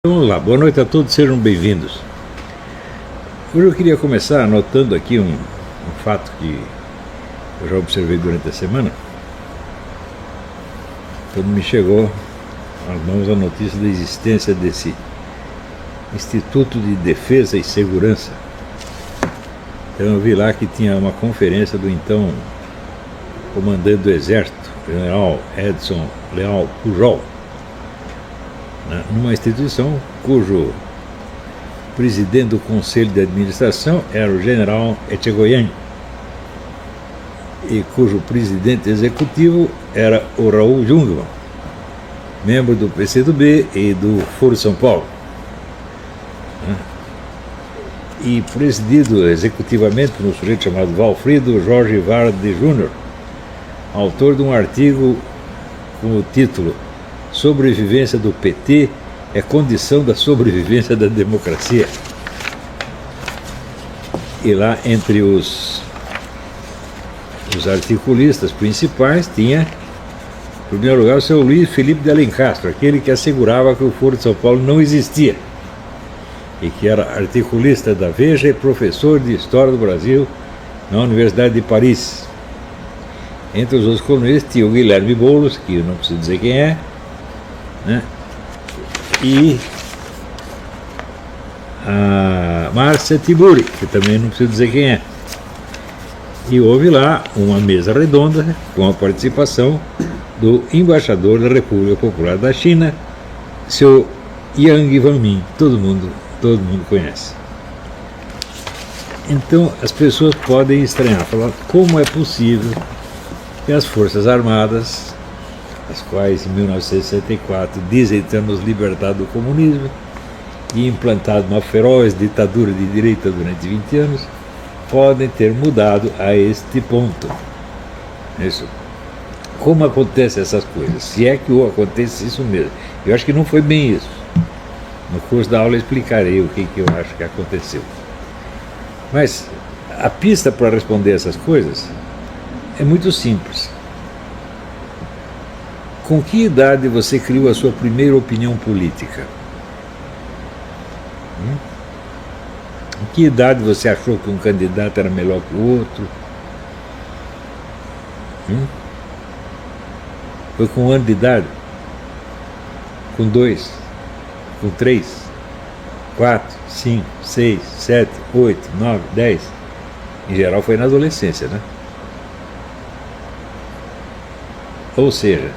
Vamos lá, boa noite a todos, sejam bem-vindos. Hoje eu queria começar anotando aqui um fato que eu já observei durante a semana, quando me chegou às mãos a notícia da existência desse Instituto de Defesa e Segurança. Então eu vi lá que tinha uma conferência do então comandante do Exército, General Edson Leal Pujol, numa instituição cujo presidente do Conselho de Administração era o General Echegoyen e cujo presidente executivo era o Raul Jungmann, membro do PCdoB e do Foro São Paulo, e presidido executivamente por um sujeito chamado Valfrido Jorge Varde Júnior, autor de um artigo com o título Sobrevivência do PT é condição da sobrevivência da democracia. E lá, entre os articulistas principais, tinha, em primeiro lugar, o seu Luiz Felipe de Alencastro, aquele que assegurava que o Foro de São Paulo não existia, e que era articulista da Veja e professor de História do Brasil na Universidade de Paris. Entre os outros colunistas tinha o Guilherme Boulos, que eu não preciso dizer quem é, e a Márcia Tiburi, que também não preciso dizer quem é. E houve lá uma mesa redonda com a participação do embaixador da República Popular da China, seu Yang Wanmin, todo mundo conhece. Então as pessoas podem estranhar, falar como é possível que as Forças Armadas, as quais em 1964 dizem ter nos libertado do comunismo e implantado uma feroz ditadura de direita durante 20 anos, podem ter mudado a este ponto. Isso. Como acontecem essas coisas? Se é que acontece isso mesmo. Eu acho que não foi bem isso. No curso da aula eu explicarei o que eu acho que aconteceu. Mas a pista para responder essas coisas é muito simples. Com que idade você criou a sua primeira opinião política? Em que idade você achou que um candidato era melhor que o outro? Foi com 1 ano de idade? Com 2? Com 3? 4, 5, 6, 7, 8, 9, 10? Em geral foi na adolescência, né? Ou seja,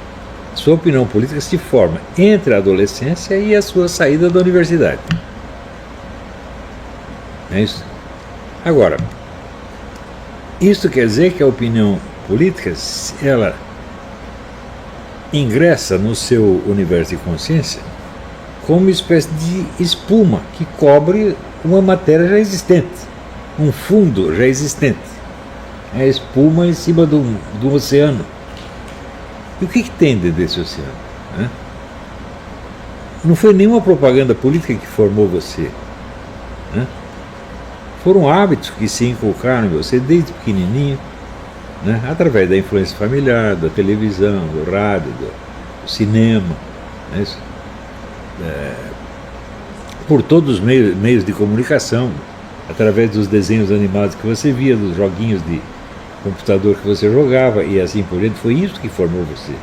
sua opinião política se forma entre a adolescência e a sua saída da universidade. É isso? Agora, isso quer dizer que a opinião política, ela ingressa no seu universo de consciência como uma espécie de espuma que cobre uma matéria já existente, um fundo já existente. É a espuma em cima do oceano. E o que tem dentro desse oceano? Não foi nenhuma propaganda política que formou você. Foram hábitos que se inculcaram em você desde pequenininho, através da influência familiar, da televisão, do rádio, do cinema, por todos os meios de comunicação, através dos desenhos animados que você via, dos joguinhos de computador que você jogava e assim por diante. Foi isso que formou você.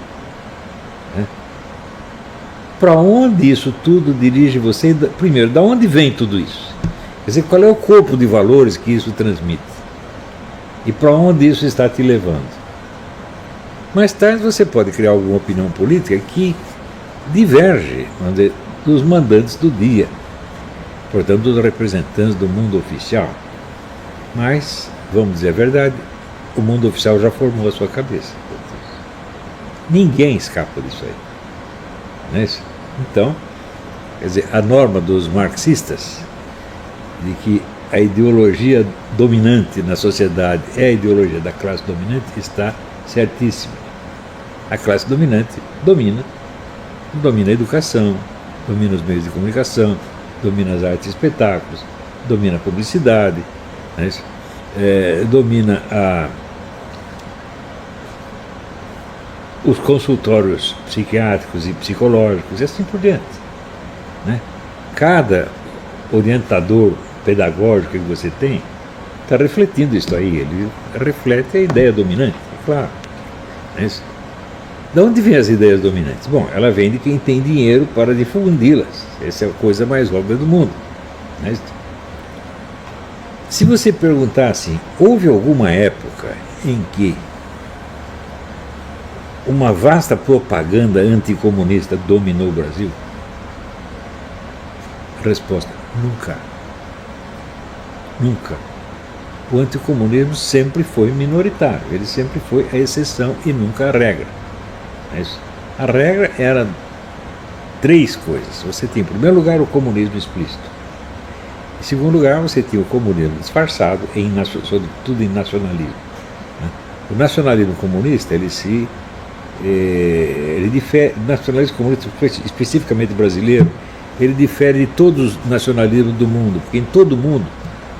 Para onde isso tudo dirige você? Primeiro, da onde vem tudo isso? Quer dizer, qual é o corpo de valores que isso transmite? E para onde isso está te levando? Mais tarde você pode criar alguma opinião política que diverge, vamos dizer, dos mandantes do dia, portanto, dos representantes do mundo oficial. Mas, vamos dizer a verdade, o mundo oficial já formou a sua cabeça. Ninguém escapa disso aí. Não é isso? Então, quer dizer, a norma dos marxistas de que a ideologia dominante na sociedade é a ideologia da classe dominante está certíssima. A classe dominante domina a educação, domina os meios de comunicação, domina as artes e espetáculos, domina a publicidade, não é isso? Domina os consultórios psiquiátricos e psicológicos e assim por diante, né? cada orientador pedagógico que você tem está refletindo isso aí. Ele reflete a ideia dominante, é claro. De onde vêm as ideias dominantes? Bom, ela vem de quem tem dinheiro para difundi-las. Essa é a coisa mais óbvia do mundo. Se você perguntar assim, houve alguma época em que uma vasta propaganda anticomunista dominou o Brasil? Resposta: nunca. Nunca. O anticomunismo sempre foi minoritário, ele sempre foi a exceção e nunca a regra. A regra era três coisas. Você tinha, em primeiro lugar, o comunismo explícito. Em segundo lugar, você tinha o comunismo disfarçado, sobretudo em nacionalismo. O nacionalismo comunista, ele difere, o nacionalismo comunista, especificamente brasileiro, ele difere de todos os nacionalismos do mundo, porque em todo o mundo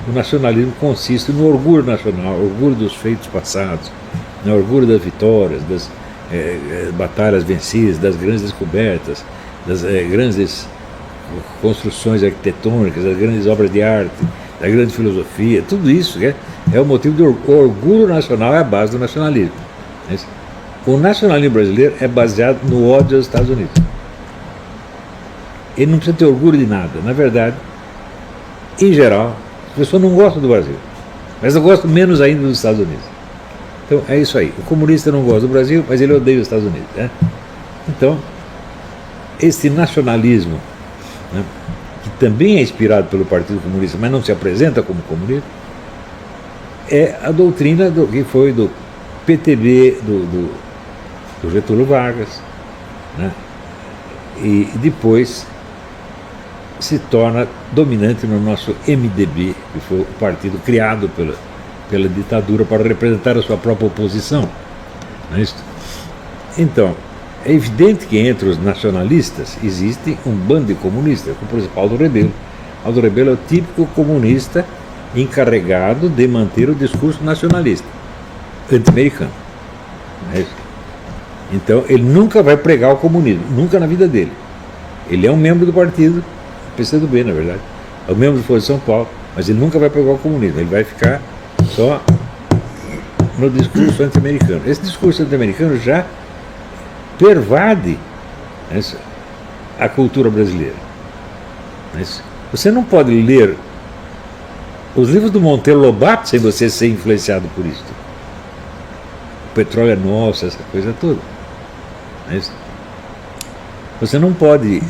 o nacionalismo consiste no orgulho nacional, orgulho dos feitos passados, no orgulho das vitórias, das batalhas vencidas, das grandes descobertas, das grandes construções arquitetônicas, das grandes obras de arte, da grande filosofia, tudo isso é o motivo do orgulho nacional, é a base do nacionalismo. O nacionalismo brasileiro é baseado no ódio aos Estados Unidos. Ele não precisa ter orgulho de nada. Na verdade, em geral, as pessoas não gostam do Brasil, mas eu gosto menos ainda dos Estados Unidos. Então é isso aí. O comunista não gosta do Brasil, mas ele odeia os Estados Unidos. Então, esse nacionalismo, que também é inspirado pelo Partido Comunista, mas não se apresenta como comunista, é a doutrina que foi do PTB, do Getúlio Vargas, e depois se torna dominante no nosso MDB, que foi o partido criado pela ditadura para representar a sua própria oposição. Não é isso? Então, é evidente que entre os nacionalistas existe um bando de comunistas, como por exemplo Aldo Rebelo. Aldo Rebelo é o típico comunista encarregado de manter o discurso nacionalista, anti-americano. Não é isso? Então, ele nunca vai pregar o comunismo, nunca na vida dele. Ele é um membro do partido PCdoB, na verdade, é um membro do Folha de São Paulo, mas ele nunca vai pregar o comunismo, ele vai ficar só no discurso anti-americano. Esse discurso anti-americano já pervade a cultura brasileira. Você não pode ler os livros do Monteiro Lobato sem você ser influenciado por isso. O petróleo é nosso, essa coisa toda. Você não pode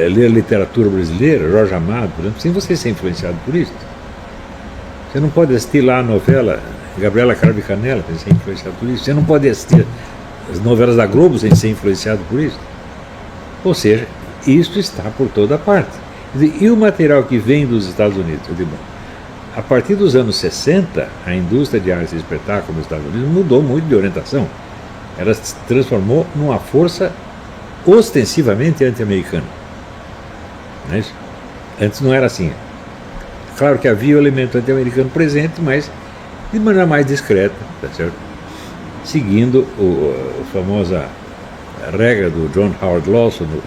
ler literatura brasileira, Jorge Amado, por exemplo, sem você ser influenciado por isso. Você não pode assistir lá a novela Gabriela Cravo e Canela sem ser influenciado por isso. Você não pode assistir as novelas da Globo sem ser influenciado por isso. Ou seja, isso está por toda parte. E o material que vem dos Estados Unidos? Eu digo, a partir dos anos 60, a indústria de artes e espetáculo nos Estados Unidos mudou muito de orientação. Ela se transformou numa força ostensivamente anti-americana. Não é isso? Antes não era assim. Claro que havia o elemento anti-americano presente, mas de maneira mais discreta, tá certo? Seguindo a famosa regra do John Howard Lawson, o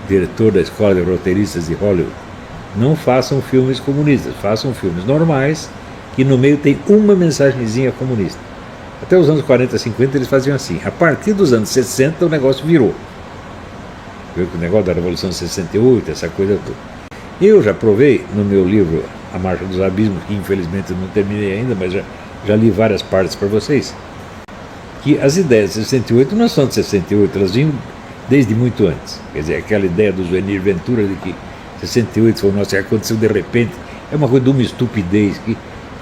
diretor da Escola de Roteiristas de Hollywood: não façam filmes comunistas, façam filmes normais que no meio tem uma mensagenzinha comunista. Até os anos 40, 50 eles faziam assim. A partir dos anos 60 o negócio virou. O negócio da Revolução de 68, essa coisa toda. Eu já provei no meu livro A Marcha dos Abismos, que infelizmente eu não terminei ainda, mas já li várias partes para vocês, que as ideias de 68 não são de 68, elas vinham desde muito antes. Quer dizer, aquela ideia do Zuenir Ventura de que 68 foi o nosso, aconteceu de repente, é uma coisa de uma estupidez que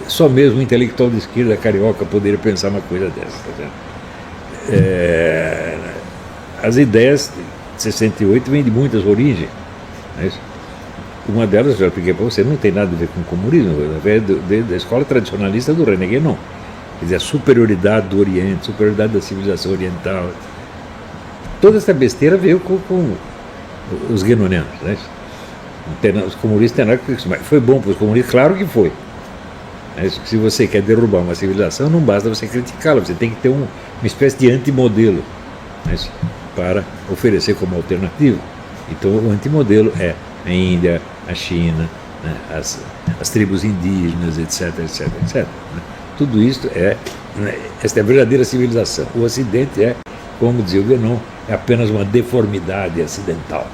só mesmo um intelectual de esquerda carioca poderia pensar uma coisa dessa. Tá vendo? As ideias de 68 vêm de muitas origens. Não é isso? Uma delas, já expliquei para você, não tem nada a ver com o comunismo, da escola tradicionalista do René Guénon. Quer dizer, a superioridade do Oriente, superioridade da civilização oriental. Toda essa besteira veio com os guénonianos. Né? Os comunistas têm nada com isso, mas foi bom para os comunistas? Claro que foi. Se você quer derrubar uma civilização, não basta você criticá-la, você tem que ter uma espécie de antimodelo para oferecer como alternativa. Então o antimodelo é a Índia, a China, né, as tribos indígenas, etc, etc, etc. Né? Tudo isso esta é a verdadeira civilização. O Ocidente é, como dizia o Guénon, é apenas uma deformidade acidental.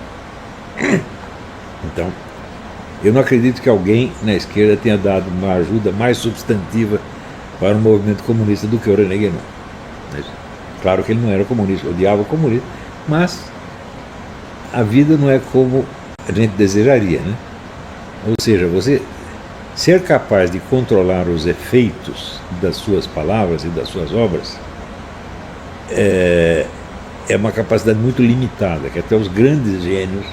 Então, eu não acredito que alguém na esquerda tenha dado uma ajuda mais substantiva para o movimento comunista do que o René Guénon. Claro que ele não era comunista, odiava o comunismo, mas a vida não é como a gente desejaria, né? Ou seja, você ser capaz de controlar os efeitos das suas palavras e das suas obras é uma capacidade muito limitada, que até os grandes gênios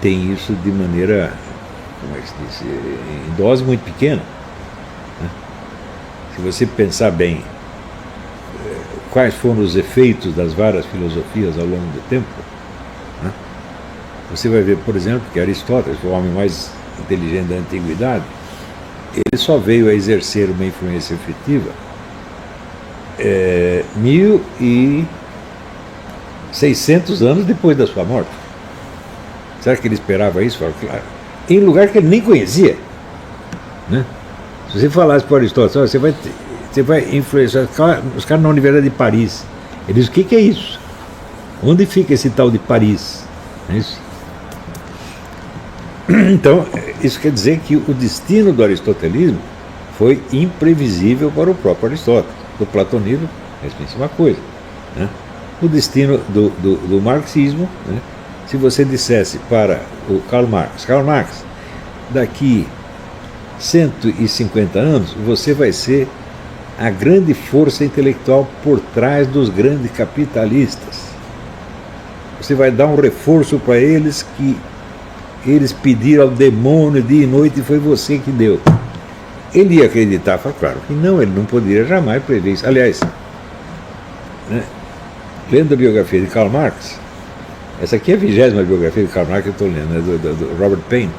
têm isso de maneira, como é que se diz, em dose muito pequena. Né? Se você pensar bem quais foram os efeitos das várias filosofias ao longo do tempo, né? Você vai ver, por exemplo, que Aristóteles, o homem mais inteligente da antiguidade, ele só veio a exercer uma influência efetiva 1.600 anos depois da sua morte. Será que ele esperava isso? Claro. Em lugar que ele nem conhecia. Né? Se você falasse para Aristóteles, você vai influenciar os caras na Universidade de Paris. Ele diz: o que é isso? Onde fica esse tal de Paris? É isso? Então, isso quer dizer que o destino do aristotelismo foi imprevisível para o próprio Aristóteles. Do platonismo, é a mesma coisa. Né? O destino do marxismo, né? Se você dissesse para o Karl Marx, daqui 150 anos, você vai ser a grande força intelectual por trás dos grandes capitalistas. Você vai dar um reforço para eles que eles pediram ao demônio dia e noite e foi você que deu. Ele ia acreditar, claro que não, ele não poderia jamais prever isso. Aliás, né, lendo a biografia de Karl Marx, essa aqui é a 20ª biografia de Karl Marx que eu estou lendo, né, do Robert Paine,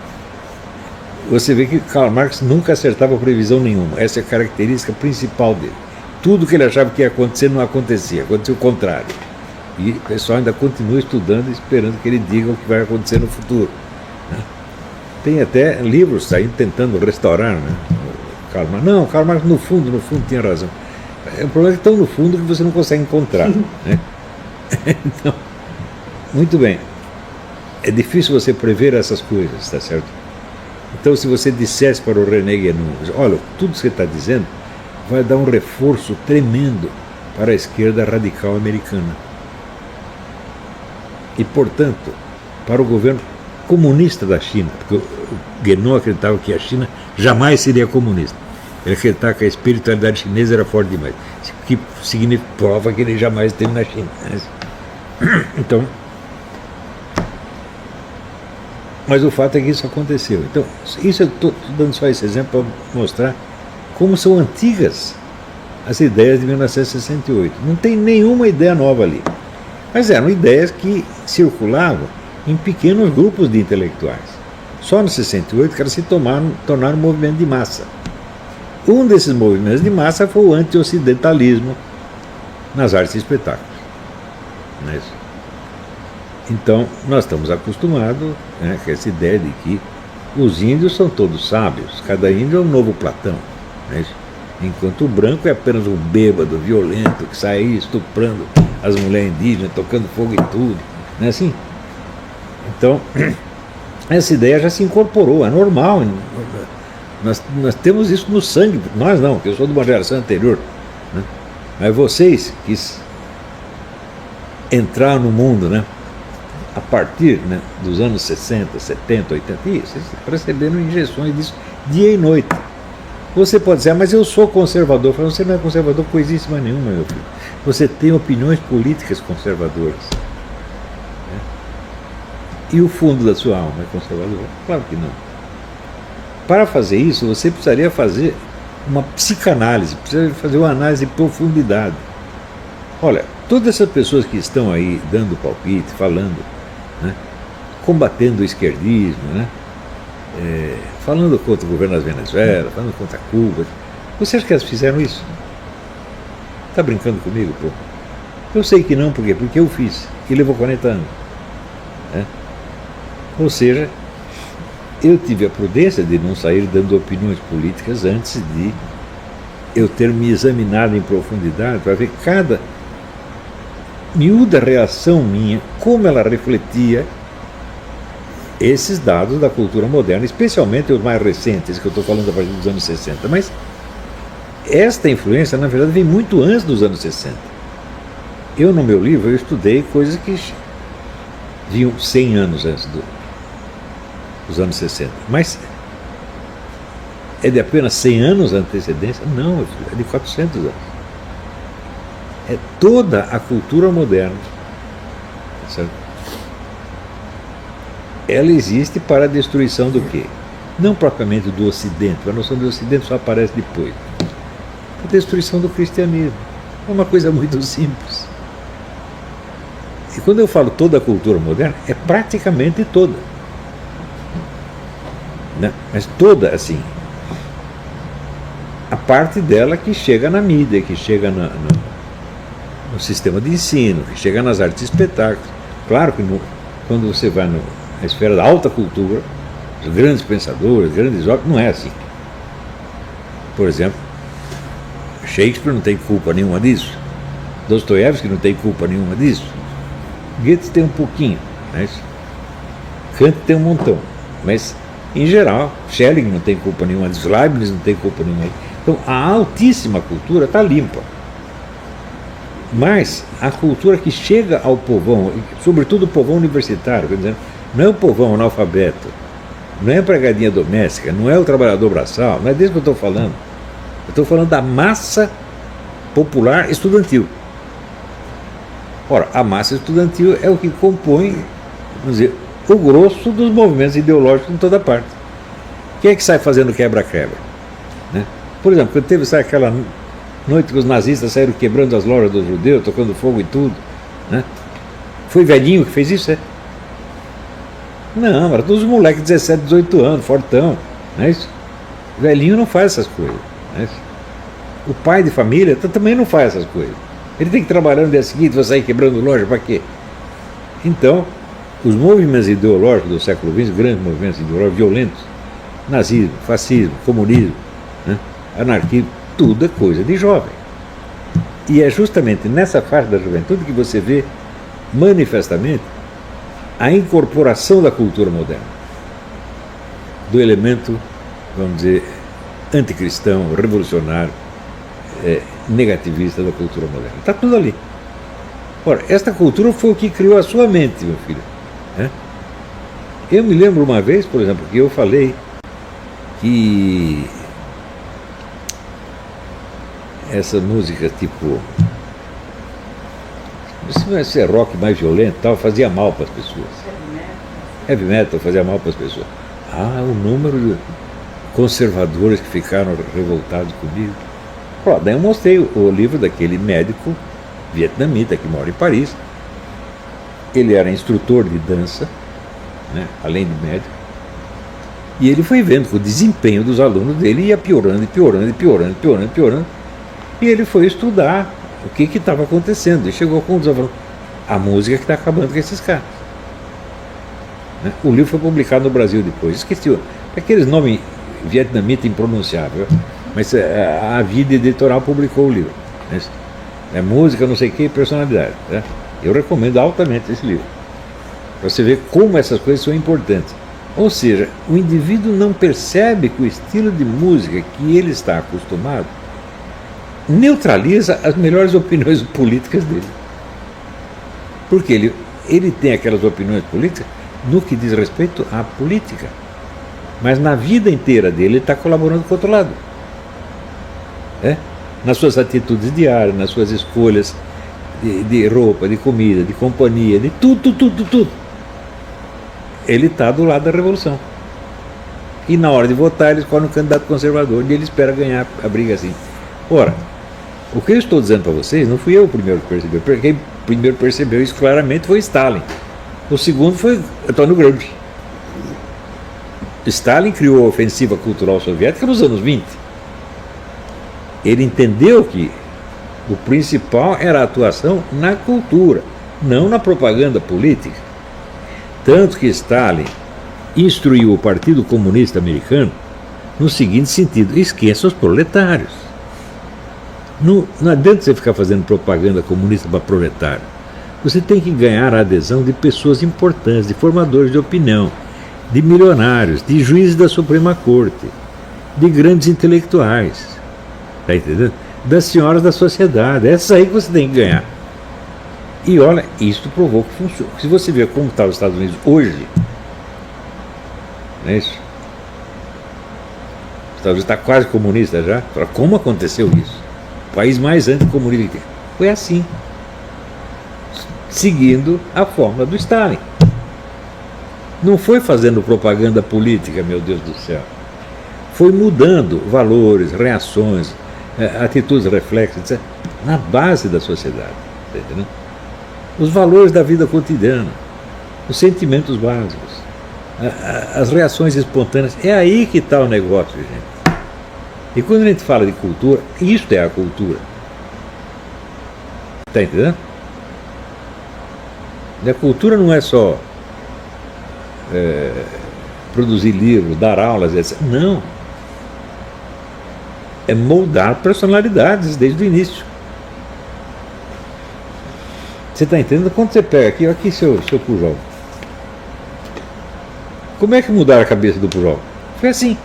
você vê que Karl Marx nunca acertava previsão nenhuma. Essa é a característica principal dele. Tudo que ele achava que ia acontecer não acontecia, aconteceu o contrário. E o pessoal ainda continua estudando e esperando que ele diga o que vai acontecer no futuro. Né? Tem até livros saindo tentando restaurar, né? Karl Marx. Não, Karl Marx no fundo tinha razão. O problema é que tão no fundo que você não consegue encontrar. Né? Então, muito bem. É difícil você prever essas coisas, está certo? Então, se você dissesse para o René Guénon: olha, tudo que você está dizendo vai dar um reforço tremendo para a esquerda radical americana. E, portanto, para o governo comunista da China, porque o Guénon acreditava que a China jamais seria comunista. Ele acreditava que a espiritualidade chinesa era forte demais, que prova que ele jamais esteve na China. Então, mas o fato é que isso aconteceu. Então, isso eu estou dando só esse exemplo para mostrar como são antigas as ideias de 1968. Não tem nenhuma ideia nova ali. Mas eram ideias que circulavam em pequenos grupos de intelectuais. Só no 68 que elas se tornaram um movimento de massa. Um desses movimentos de massa foi o anti-ocidentalismo nas artes e espetáculos. Não é isso? Então, nós estamos acostumados, né, com essa ideia de que os índios são todos sábios, cada índio é um novo Platão. Não é isso? Enquanto o branco é apenas um bêbado, violento, que sai aí estuprando as mulheres indígenas, tocando fogo em tudo. Não é assim? Então, essa ideia já se incorporou, é normal. Nós temos isso no sangue, nós não, que eu sou de uma geração anterior. Né? Mas vocês que entraram no mundo, né, a partir, né, dos anos 60, 70, 80, vocês receberam injeções disso dia e noite. Você pode dizer: mas eu sou conservador. Eu falo: você não é conservador coisíssima nenhuma, meu filho. Você tem opiniões políticas conservadoras. Né? E o fundo da sua alma é conservador? Claro que não. Para fazer isso, você precisaria fazer uma psicanálise, precisaria fazer uma análise de profundidade. Olha, todas essas pessoas que estão aí dando palpite, falando, né, combatendo o esquerdismo, né, falando contra o governo da Venezuela, falando contra Cuba, você acha que elas fizeram isso? Está brincando comigo, pô? Eu sei que não, por quê? Porque eu fiz, e levou 40 anos. né? Ou seja, eu tive a prudência de não sair dando opiniões políticas antes de eu ter me examinado em profundidade para ver cada miúda reação minha, como ela refletia esses dados da cultura moderna, especialmente os mais recentes, que eu estou falando a partir dos anos 60. Mas esta influência, na verdade, vem muito antes dos anos 60. Eu, no meu livro, eu estudei coisas que vinham 100 anos antes dos anos 60. Mas é de apenas 100 anos a antecedência? Não, é de 400 anos. É toda a cultura moderna, certo? Ela existe para a destruição do quê? Não propriamente do Ocidente, a noção do Ocidente só aparece depois. A destruição do cristianismo. É uma coisa muito simples. E quando eu falo toda a cultura moderna, é praticamente toda. Né? Mas toda, assim. A parte dela que chega na mídia, que chega no sistema de ensino, que chega nas artes e espetáculos. Claro que quando você vai na esfera da alta cultura, os grandes pensadores, grandes obras, não é assim. Por exemplo, Shakespeare não tem culpa nenhuma disso. Dostoiévski não tem culpa nenhuma disso. Goethe tem um pouquinho, mas Kant tem um montão. Mas, em geral, Schelling não tem culpa nenhuma disso, Leibniz não tem culpa nenhuma. Então, a altíssima cultura está limpa. Mas a cultura que chega ao povão, sobretudo o povão universitário, quer dizer, não é o povão analfabeto, não é a empregadinha doméstica, não é o trabalhador braçal, não é disso que eu estou falando. Eu estou falando da massa popular estudantil. Ora, a massa estudantil é o que compõe, vamos dizer, o grosso dos movimentos ideológicos em toda parte. Quem é que sai fazendo quebra-quebra? Né? Por exemplo, quando teve aquela noite que os nazistas saíram quebrando as lojas dos judeus, tocando fogo e tudo, né? Foi velhinho que fez isso, é? Não, era todos os moleques de 17, 18 anos, fortão, não é isso? Velhinho não faz essas coisas, não é isso? O pai de família também não faz essas coisas. Ele tem que trabalhar no dia seguinte, vai sair quebrando loja, para quê? Então, os movimentos ideológicos do século XX, grandes movimentos ideológicos violentos, nazismo, fascismo, comunismo, né? Anarquismo, tudo é coisa de jovem. E é justamente nessa faixa da juventude que você vê manifestamente a incorporação da cultura moderna, do elemento, vamos dizer, anticristão, revolucionário, negativista da cultura moderna. Está tudo ali. Ora, esta cultura foi o que criou a sua mente, meu filho. Né? Eu me lembro uma vez, por exemplo, que eu falei que essa música tipo, se é rock mais violento tal, fazia mal para as pessoas. Heavy metal fazia mal para as pessoas. O número de conservadores que ficaram revoltados comigo. Pô, daí eu mostrei o livro daquele médico vietnamita que mora em Paris. Ele era instrutor de dança, né, além de médico. E ele foi vendo que o desempenho dos alunos dele ia piorando e piorando e piorando, piorando, piorando. E ele foi estudar o que estava acontecendo. E chegou à conclusão, a música que está acabando com esses caras. Né? O livro foi publicado no Brasil depois. Esqueci, aqueles nomes vietnamita impronunciável. Mas a Vida Editorial publicou o livro. Né? É música, não sei o que, personalidade. Né? Eu recomendo altamente esse livro. Para você ver como essas coisas são importantes. Ou seja, o indivíduo não percebe que o estilo de música que ele está acostumado neutraliza as melhores opiniões políticas dele. Porque ele tem aquelas opiniões políticas no que diz respeito à política. Mas na vida inteira dele, ele está colaborando com o outro lado. Nas suas atitudes diárias, nas suas escolhas de roupa, de comida, de companhia, de tudo. Ele está do lado da revolução. E na hora de votar, ele escolhe um candidato conservador e ele espera ganhar a briga assim. Ora, o que eu estou dizendo para vocês, não fui eu o primeiro que percebeu. Quem primeiro percebeu isso claramente foi Stalin. O segundo foi Antônio Gramsci. Stalin criou a ofensiva cultural soviética nos anos 20. Ele entendeu que o principal era a atuação na cultura, não na propaganda política. Tanto que Stalin instruiu o Partido Comunista Americano no seguinte sentido: esqueça os proletários. Não adianta você ficar fazendo propaganda comunista para proletário. Você tem que ganhar a adesão de pessoas importantes, de formadores de opinião, de milionários, de juízes da Suprema Corte, de grandes intelectuais, tá entendendo? Das senhoras da sociedade. É essa aí que você tem que ganhar. E olha, isso provou que funciona. Se você ver como está os Estados Unidos hoje, não é isso? Os Estados Unidos está quase comunista já. Como aconteceu isso? O país mais anticomunista. Foi assim, seguindo a fórmula do Stalin. Não foi fazendo propaganda política, meu Deus do céu. Foi mudando valores, reações, atitudes, reflexos, etc., na base da sociedade. Tá entendendo? Os valores da vida cotidiana, os sentimentos básicos, as reações espontâneas. É aí que está o negócio, gente. E quando a gente fala de cultura, isto é a cultura. Está entendendo? E a cultura não é só produzir livros, dar aulas, etc. Não. É moldar personalidades desde o início. Você está entendendo? Quando você pega aqui seu Pujol. Como é que mudaram a cabeça do Pujol? Foi assim.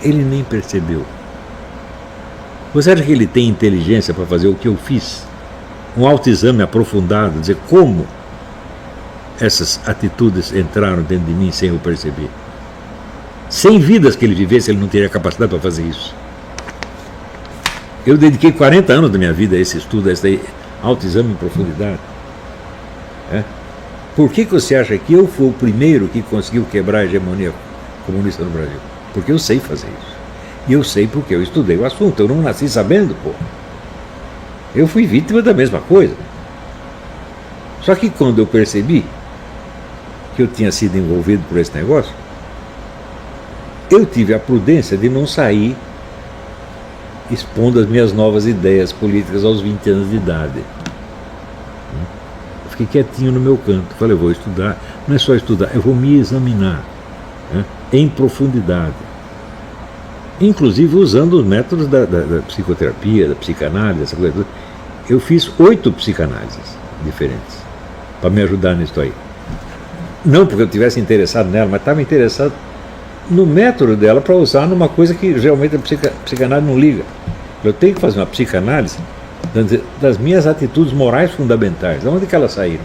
Ele nem percebeu. Você acha que ele tem inteligência para fazer o que eu fiz? Um autoexame aprofundado, dizer como essas atitudes entraram dentro de mim sem eu perceber. 100 vidas que ele vivesse, ele não teria capacidade para fazer isso. Eu dediquei 40 anos da minha vida a esse estudo, a esse autoexame em profundidade. Por que você acha que eu fui o primeiro que conseguiu quebrar a hegemonia comunista no Brasil? Porque eu sei fazer isso. E eu sei porque eu estudei o assunto. Eu não nasci sabendo, pô. Eu fui vítima da mesma coisa. Só que quando eu percebi que eu tinha sido envolvido por esse negócio, eu tive a prudência de não sair expondo as minhas novas ideias políticas aos 20 anos de idade. Eu fiquei quietinho no meu canto. Falei, eu vou estudar. Não é só estudar, eu vou me examinar, em profundidade. Inclusive usando os métodos da psicoterapia, da psicanálise, essa coisa toda. Eu fiz 8 psicanálises diferentes para me ajudar nisso aí. Não porque eu estivesse interessado nela, mas estava interessado no método dela para usar numa coisa que realmente a psicanálise não liga. Eu tenho que fazer uma psicanálise das minhas atitudes morais fundamentais. De onde que elas saíram?